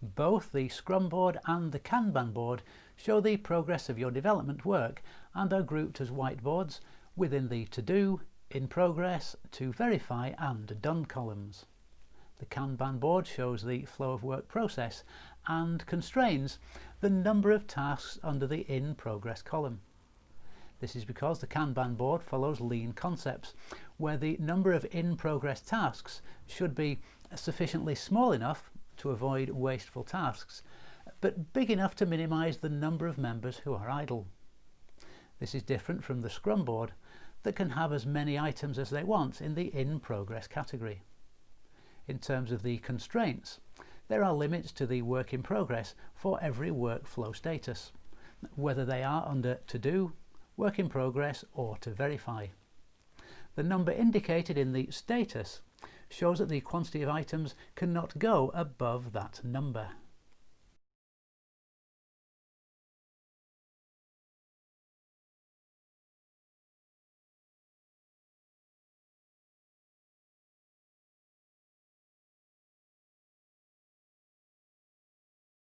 Both the Scrum board and the Kanban board show the progress of your development work and are grouped as whiteboards within the To Do, In Progress, To Verify and Done columns. The Kanban board shows the flow of work process and constrains the number of tasks under the In Progress column. This is because the Kanban board follows lean concepts, where the number of in-progress tasks should be sufficiently small enough to avoid wasteful tasks, but big enough to minimize the number of members who are idle. This is different from the Scrum board that can have as many items as they want in the in-progress category. In terms of the constraints, there are limits to the work in progress for every workflow status, whether they are under To Do, Work in Progress or To Verify. The number indicated in the status shows that the quantity of items cannot go above that number.